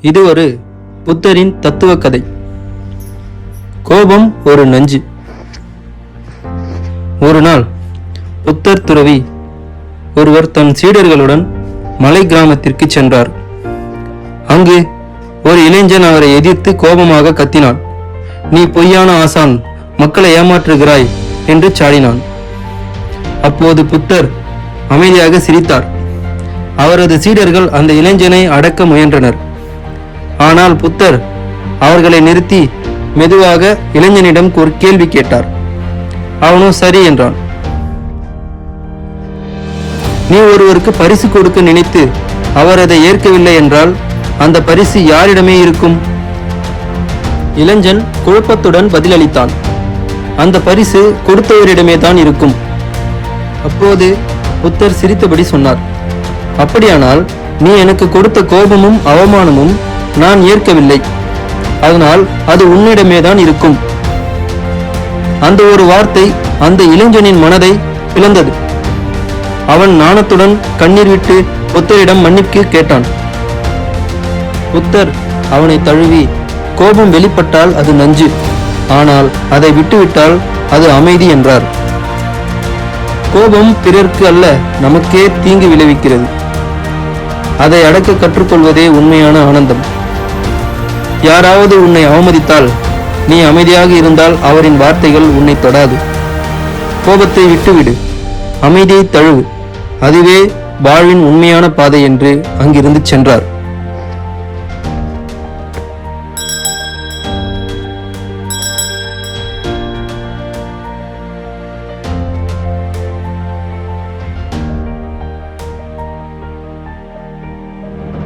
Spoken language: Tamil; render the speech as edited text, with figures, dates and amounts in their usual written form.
இது ஒரு புத்தரின் தத்துவ கதை. கோபம் ஒரு நஞ்சு. ஒரு நாள் புத்தர் துறவி ஒருவர் தன் சீடர்களுடன் மலை கிராமத்திற்கு சென்றார். அங்கு ஒரு இளைஞன் அவரை எதிர்த்து கோபமாக கத்தினான். நீ பொய்யான ஆசான், மக்களை ஏமாற்றுகிறாய் என்று சாடினான். அப்போது புத்தர் அமைதியாக சிரித்தார். அவரது சீடர்கள் அந்த இளைஞனை அடக்க முயன்றனர். ஆனால் புத்தர் அவர்களை நிறுத்தி மெதுவாக இளைஞனிடம் ஒரு கேள்வி கேட்டார். அவனோ சரி என்றான். நீ ஒருவருக்கு பரிசு கொடுக்க நினைத்து அவர் அதை ஏற்கவில்லை என்றால் அந்த பரிசு யாரிடமே இருக்கும்? இளைஞன் குழப்பத்துடன் பதிலளித்தான். அந்த பரிசு கொடுத்தவரிடமே தான் இருக்கும். அப்போது புத்தர் சிரித்தபடி சொன்னார், அப்படியானால் நீ எனக்கு கொடுத்த கோபமும் அவமானமும் நான் ஏற்கவில்லை, அதனால் அது உன்னிடமே தான் இருக்கும். அந்த ஒரு வார்த்தை அந்த இளைஞனின் மனதை பிளந்தது. அவன் நாணத்துடன் கண்ணீர் விட்டு புத்தரிடம் மன்னிப்பு கேட்டான். புத்தர் அவனை தழுவி, கோபம் வெளிப்பட்டால் அது நஞ்சு, ஆனால் அதை விட்டுவிட்டால் அது அமைதி என்றார். கோபம் பிறர்க்கு அல்ல, நமக்கே தீங்கு விளைவிக்கிறது. அதை அடக்க கற்றுக்கொள்வதே உண்மையான ஆனந்தம். யாராவது உன்னை அவமதித்தால் நீ அமைதியாக இருந்தால் அவரின் வார்த்தைகள் உன்னை தொடாது. கோபத்தை விட்டுவிடு, அமைதியை தழுவு, அதுவே வாழ்வின் உண்மையான பாதை என்று அங்கிருந்து சென்றார்.